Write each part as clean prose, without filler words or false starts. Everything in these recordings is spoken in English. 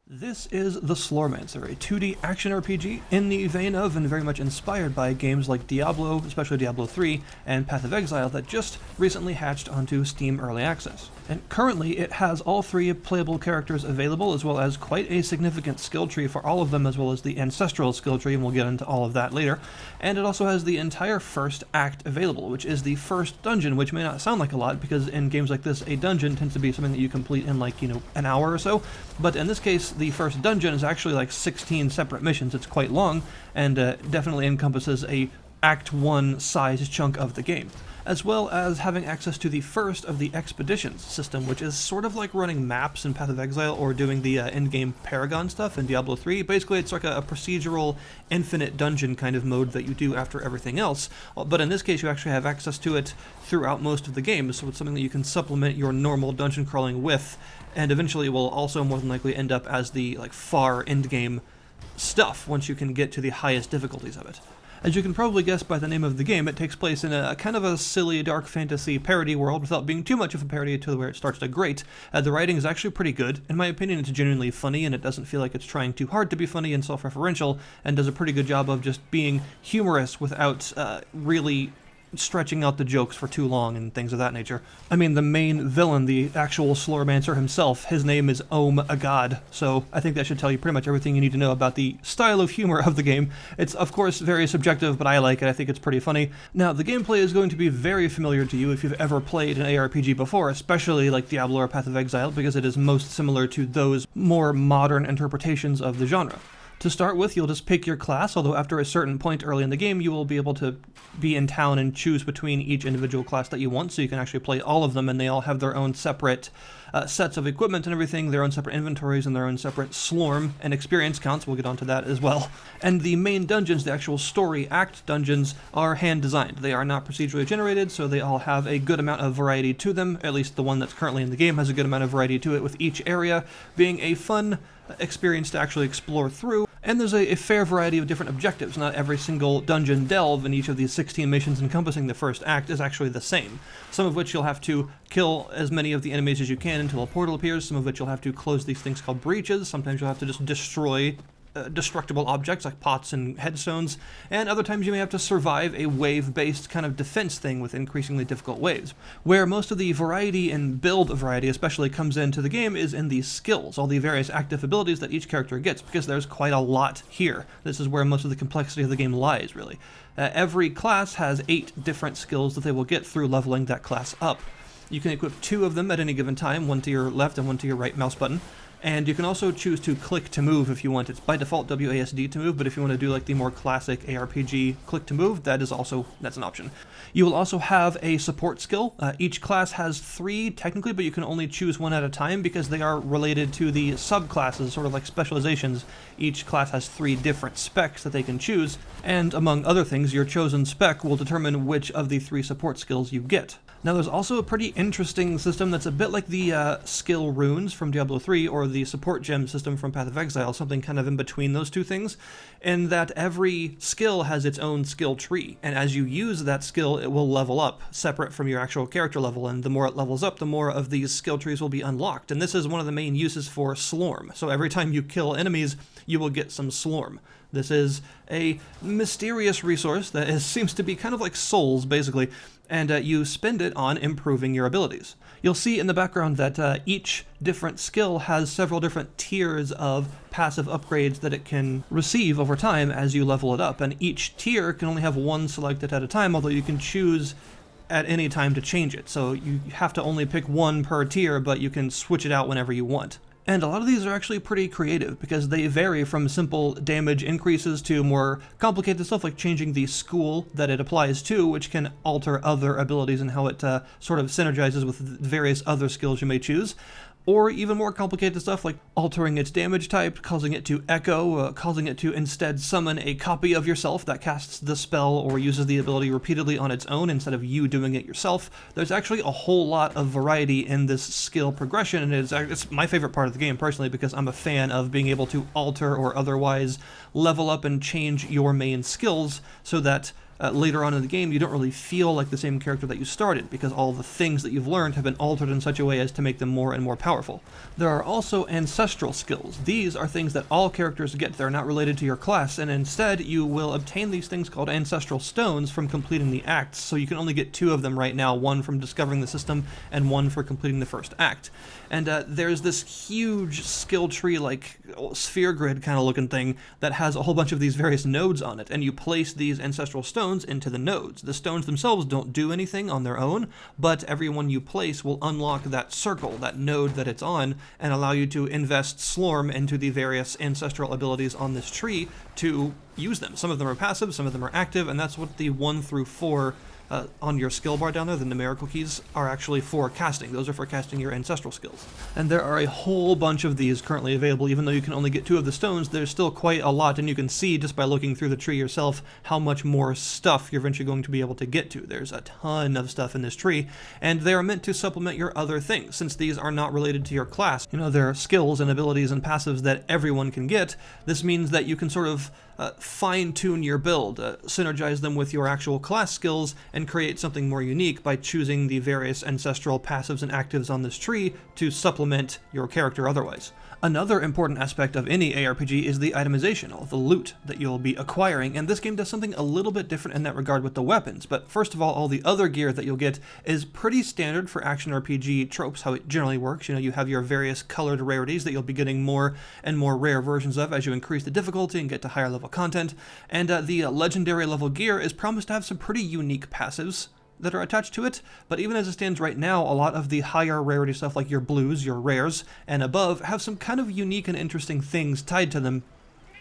This is the Slormancer, a 2D action RPG in the vein of and very much inspired by games like Diablo, especially Diablo 3, and Path of Exile that just recently hatched onto Steam Early Access. And currently it has all three playable characters available, as well as quite a significant skill tree for all of them, as well as the ancestral skill tree, and we'll get into all of that later. And it also has the entire first act available, which is the first dungeon, which may not sound like a lot, because in games like this, a dungeon tends to be something that you complete in an hour or so. But in this case, the first dungeon is actually like 16 separate missions. It's quite long, and definitely encompasses a Act 1 size chunk of the game, as well as having access to the first of the expeditions system, which is sort of like running maps in Path of Exile or doing the in-game Paragon stuff in Diablo 3. Basically, it's like a procedural infinite dungeon kind of mode that you do after everything else, but in this case you actually have access to it throughout most of the game, so it's something that you can supplement your normal dungeon crawling with, and eventually will also more than likely end up as the far end-game stuff once you can get to the highest difficulties of it. As you can probably guess by the name of the game, it takes place in a kind of a silly dark fantasy parody world without being too much of a parody to where it starts to grate. The writing is actually pretty good. In my opinion, it's genuinely funny, and it doesn't feel like it's trying too hard to be funny and self-referential, and does a pretty good job of just being humorous without really stretching out the jokes for too long and things of that nature. I mean, the main villain, the actual Slormancer himself, his name is a God, so I think that should tell you pretty much everything you need to know about the style of humor of the game. It's, of course, very subjective, but I like it. I think it's pretty funny. Now, the gameplay is going to be very familiar to you if you've ever played an ARPG before, especially like Diablo or Path of Exile, because it is most similar to those more modern interpretations of the genre. To start with, you'll just pick your class, although after a certain point early in the game, you will be able to be in town and choose between each individual class that you want, so you can actually play all of them, and they all have their own separate sets of equipment and everything, their own separate inventories, and their own separate Slorm and experience counts. We'll get onto that as well. And the main dungeons, the actual story act dungeons, are hand-designed. They are not procedurally generated, so they all have a good amount of variety to them. At least the one that's currently in the game has a good amount of variety to it, with each area being a fun experience to actually explore through. And there's a fair variety of different objectives. Not every single dungeon delve in each of these 16 missions encompassing the first act is actually the same. Some of which you'll have to kill as many of the enemies as you can until a portal appears, some of which you'll have to close these things called breaches, sometimes you'll have to just destroy destructible objects like pots and headstones, and other times you may have to survive a wave-based kind of defense thing with increasingly difficult waves. Where most of the variety and build variety especially comes into the game is in these skills, all the various active abilities that each character gets, because there's quite a lot here. This is where most of the complexity of the game lies, really. Every class has 8 different skills that they will get through leveling that class up. You can equip 2 of them at any given time, one to your left and one to your right mouse button. And you can also choose to click to move if you want. It's by default WASD to move, but if you want to do like the more classic ARPG click to move, that's an option. You will also have a support skill. Each class has 3 technically, but you can only choose one at a time because they are related to the subclasses, sort of like specializations. Each class has 3 different specs that they can choose, and among other things, your chosen spec will determine which of the 3 support skills you get. Now, there's also a pretty interesting system that's a bit like the skill runes from Diablo 3 or the support gem system from Path of Exile, something kind of in between those two things, in that every skill has its own skill tree, and as you use that skill, it will level up, separate from your actual character level, and the more it levels up, the more of these skill trees will be unlocked, and this is one of the main uses for Slorm. So every time you kill enemies, you will get some Slorm. This is a mysterious resource that seems to be kind of like souls, basically, and you spend it on improving your abilities. You'll see in the background that each different skill has several different tiers of passive upgrades that it can receive over time as you level it up, and each tier can only have one selected at a time, although you can choose at any time to change it. So you have to only pick one per tier, but you can switch it out whenever you want. And a lot of these are actually pretty creative because they vary from simple damage increases to more complicated stuff like changing the school that it applies to, which can alter other abilities and how it sort of synergizes with various other skills you may choose. Or even more complicated stuff like altering its damage type, causing it to echo, causing it to instead summon a copy of yourself that casts the spell or uses the ability repeatedly on its own instead of you doing it yourself. There's actually a whole lot of variety in this skill progression, and it's my favorite part of the game personally because I'm a fan of being able to alter or otherwise level up and change your main skills so that later on in the game, you don't really feel like the same character that you started, because all the things that you've learned have been altered in such a way as to make them more and more powerful. There are also ancestral skills. These are things that all characters get. They're not related to your class, and instead you will obtain these things called ancestral stones from completing the acts, so you can only get 2 of them right now, one from discovering the system and one for completing the first act. And there's this huge skill tree, like sphere grid kind of looking thing that has a whole bunch of these various nodes on it, and you place these ancestral stones into the nodes. The stones themselves don't do anything on their own, but every one you place will unlock that circle, that node that it's on, and allow you to invest Slorm into the various ancestral abilities on this tree to use them. Some of them are passive, some of them are active, and that's what the 1 through 4 on your skill bar down there, the numerical keys, are actually for casting. Those are for casting your ancestral skills. And there are a whole bunch of these currently available. Even though you can only get 2 of the stones, there's still quite a lot, and you can see just by looking through the tree yourself how much more stuff you're eventually going to be able to get to. There's a ton of stuff in this tree, and they are meant to supplement your other things. Since these are not related to your class, you know, they're skills and abilities and passives that everyone can get. This means that you can sort of fine-tune your build, synergize them with your actual class skills, and create something more unique by choosing the various ancestral passives and actives on this tree to supplement your character otherwise. Another important aspect of any ARPG is the itemization, all the loot that you'll be acquiring, and this game does something a little bit different in that regard with the weapons. But first of all the other gear that you'll get is pretty standard for action RPG tropes, how it generally works. You know, you have your various colored rarities that you'll be getting more and more rare versions of as you increase the difficulty and get to higher level content, and the legendary level gear is promised to have some pretty unique passives that are attached to it, but even as it stands right now, a lot of the higher rarity stuff like your blues, your rares, and above have some kind of unique and interesting things tied to them.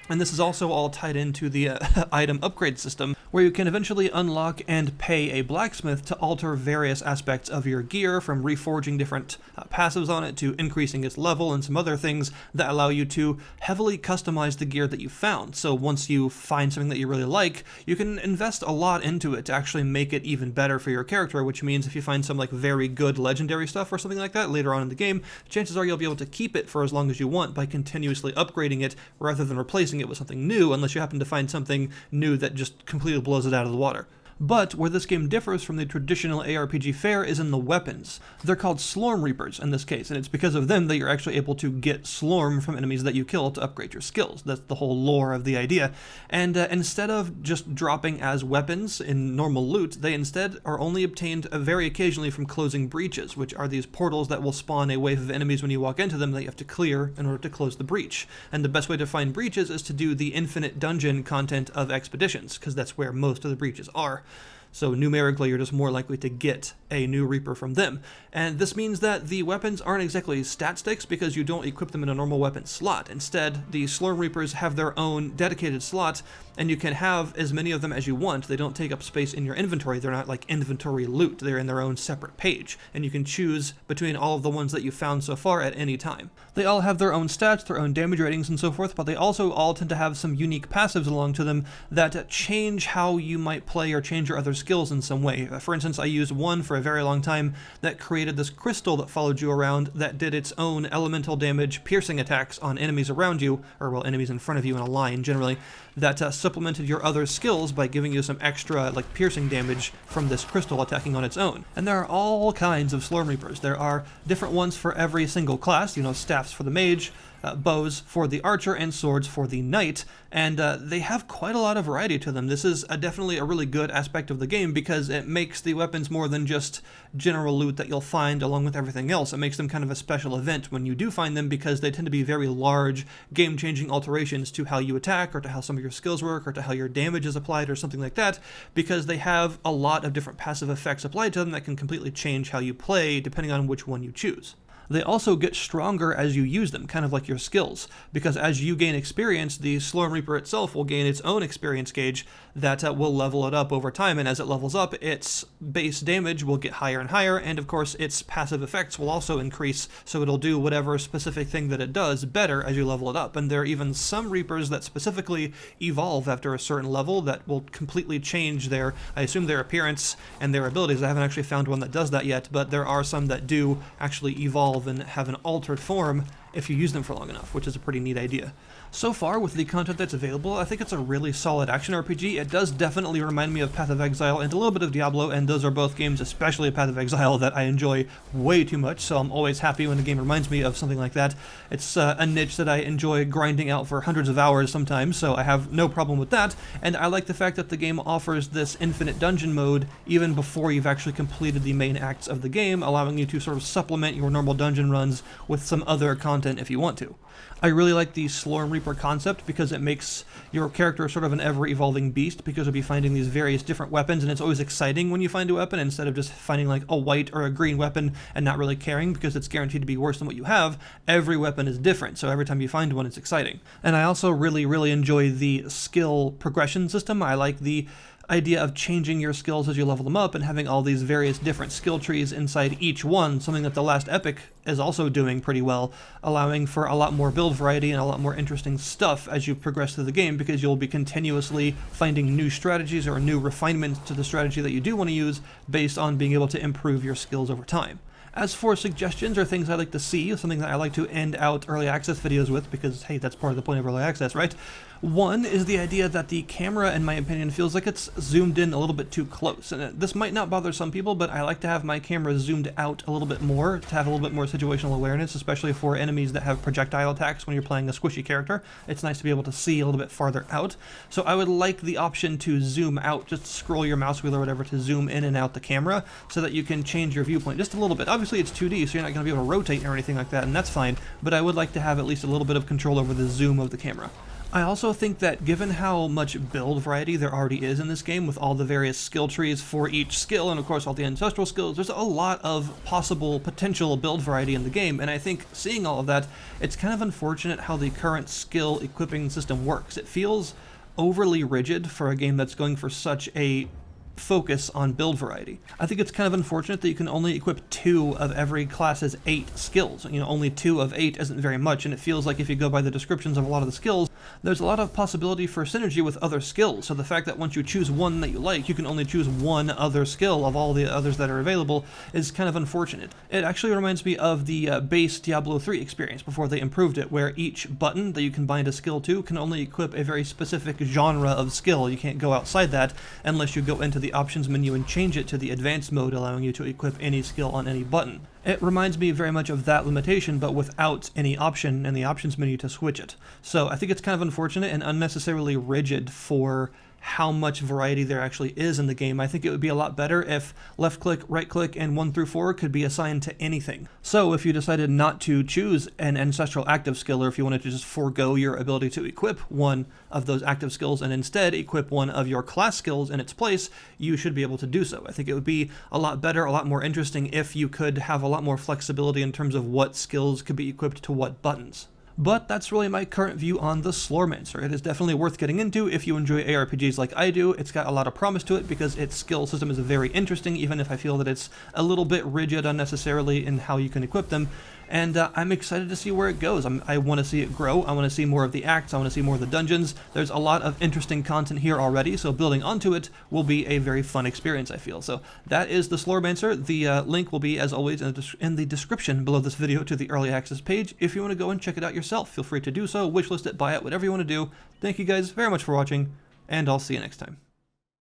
And this is also all tied into the item upgrade system, where you can eventually unlock and pay a blacksmith to alter various aspects of your gear, from reforging different passives on it to increasing its level and some other things that allow you to heavily customize the gear that you found. So once you find something that you really like, you can invest a lot into it to actually make it even better for your character, which means if you find some like very good legendary stuff or something like that later on in the game, chances are you'll be able to keep it for as long as you want by continuously upgrading it rather than replacing it with something new, unless you happen to find something new that just completely blows it out of the water. But where this game differs from the traditional ARPG fare is in the weapons. They're called Slorm Reapers in this case, and it's because of them that you're actually able to get Slorm from enemies that you kill to upgrade your skills. That's the whole lore of the idea. And instead of just dropping as weapons in normal loot, they instead are only obtained very occasionally from closing breaches, which are these portals that will spawn a wave of enemies when you walk into them that you have to clear in order to close the breach. And the best way to find breaches is to do the infinite dungeon content of expeditions, because that's where most of the breaches are. So numerically, you're just more likely to get a new Reaper from them. And this means that the weapons aren't exactly stat sticks because you don't equip them in a normal weapon slot. Instead, the Slorm Reapers have their own dedicated slot, and you can have as many of them as you want. They don't take up space in your inventory. They're not like inventory loot. They're in their own separate page, and you can choose between all of the ones that you've found so far at any time. They all have their own stats, their own damage ratings, and so forth, but they also all tend to have some unique passives along to them that change how you might play or change your other skills in some way. For instance, I used one for a very long time that created this crystal that followed you around that did its own elemental damage piercing attacks on enemies around you, or well, enemies in front of you in a line generally, that supplemented your other skills by giving you some extra like piercing damage from this crystal attacking on its own. And there are all kinds of Slorm Reapers. There are different ones for every single class, you know, staffs for the mage, bows for the archer, and swords for the knight, and they have quite a lot of variety to them. This is definitely a really good aspect of the game because it makes the weapons more than just general loot that you'll find along with everything else. It makes them kind of a special event when you do find them because they tend to be very large, game-changing alterations to how you attack or to how some of your skills work or to how your damage is applied or something like that, because they have a lot of different passive effects applied to them that can completely change how you play depending on which one you choose. They also get stronger as you use them, kind of like your skills, because as you gain experience, the Slorm Reaper itself will gain its own experience gauge that will level it up over time, and as it levels up, its base damage will get higher and higher, and of course its passive effects will also increase, so it'll do whatever specific thing that it does better as you level it up. And there are even some Reapers that specifically evolve after a certain level that will completely change their, I assume, their appearance and their abilities. I haven't actually found one that does that yet, but there are some that do actually evolve and have an altered form if you use them for long enough, which is a pretty neat idea. So far, with the content that's available, I think it's a really solid action RPG. It does definitely remind me of Path of Exile and a little bit of Diablo, and those are both games, especially Path of Exile, that I enjoy way too much, so I'm always happy when a game reminds me of something like that. It's a niche that I enjoy grinding out for hundreds of hours sometimes, so I have no problem with that, and I like the fact that the game offers this infinite dungeon mode even before you've actually completed the main acts of the game, allowing you to sort of supplement your normal dungeon runs with some other content if you want to. I really like the Slorm Reaper concept because it makes your character sort of an ever-evolving beast, because you'll be finding these various different weapons, and it's always exciting when you find a weapon instead of just finding like a white or a green weapon and not really caring because it's guaranteed to be worse than what you have. Every weapon is different, so every time you find one, it's exciting. And I also really enjoy the skill progression system. I like the idea of changing your skills as you level them up and having all these various different skill trees inside each one, something that the last Epic is also doing pretty well, allowing for a lot more build variety and a lot more interesting stuff as you progress through the game, because you'll be continuously finding new strategies or new refinements to the strategy that you do want to use based on being able to improve your skills over time. As for suggestions or things I like to see, something that I like to end out early access videos with, because hey, that's part of the point of early access, right? One is the idea that the camera, in my opinion, feels like it's zoomed in a little bit too close. And this might not bother some people, but I like to have my camera zoomed out a little bit more to have a little bit more situational awareness, especially for enemies that have projectile attacks when you're playing a squishy character. It's nice to be able to see a little bit farther out. So I would like the option to zoom out, just scroll your mouse wheel or whatever to zoom in and out the camera so that you can change your viewpoint just a little bit. Obviously it's 2D, so you're not going to be able to rotate or anything like that, and that's fine, but I would like to have at least a little bit of control over the zoom of the camera. I also think that given how much build variety there already is in this game, with all the various skill trees for each skill, and of course all the ancestral skills, there's a lot of possible potential build variety in the game, and I think seeing all of that, it's kind of unfortunate how the current skill equipping system works. It feels overly rigid for a game that's going for such a focus on build variety. I think it's kind of unfortunate that you can only equip 2 of every class's 8 skills. You know, only 2 of 8 isn't very much, and it feels like if you go by the descriptions of a lot of the skills, there's a lot of possibility for synergy with other skills. So the fact that once you choose one that you like, you can only choose one other skill of all the others that are available is kind of unfortunate. It actually reminds me of the base Diablo 3 experience before they improved it, where each button that you can bind a skill to can only equip a very specific genre of skill. You can't go outside that unless you go into the options menu and change it to the advanced mode, allowing you to equip any skill on any button. It reminds me very much of that limitation, but without any option in the options menu to switch it. So I think it's kind of unfortunate and unnecessarily rigid for how much variety there actually is in the game. I think it would be a lot better if left click, right click, and 1 through 4 could be assigned to anything. So if you decided not to choose an ancestral active skill, or if you wanted to just forego your ability to equip one of those active skills and instead equip one of your class skills in its place, you should be able to do so. I think it would be a lot better, a lot more interesting if you could have a lot more flexibility in terms of what skills could be equipped to what buttons. But that's really my current view on the Slormancer. It is definitely worth getting into if you enjoy ARPGs like I do. It's got a lot of promise to it because its skill system is very interesting, even if I feel that it's a little bit rigid unnecessarily in how you can equip them. And I'm excited to see where it goes. I want to see it grow. I want to see more of the acts. I want to see more of the dungeons. There's a lot of interesting content here already, so building onto it will be a very fun experience, I feel. So that is the Slormancer. The link will be, as always, in the description below this video to the early access page. If you want to go and check it out yourself, feel free to do so. Wishlist it, buy it, whatever you want to do. Thank you guys very much for watching, and I'll see you next time.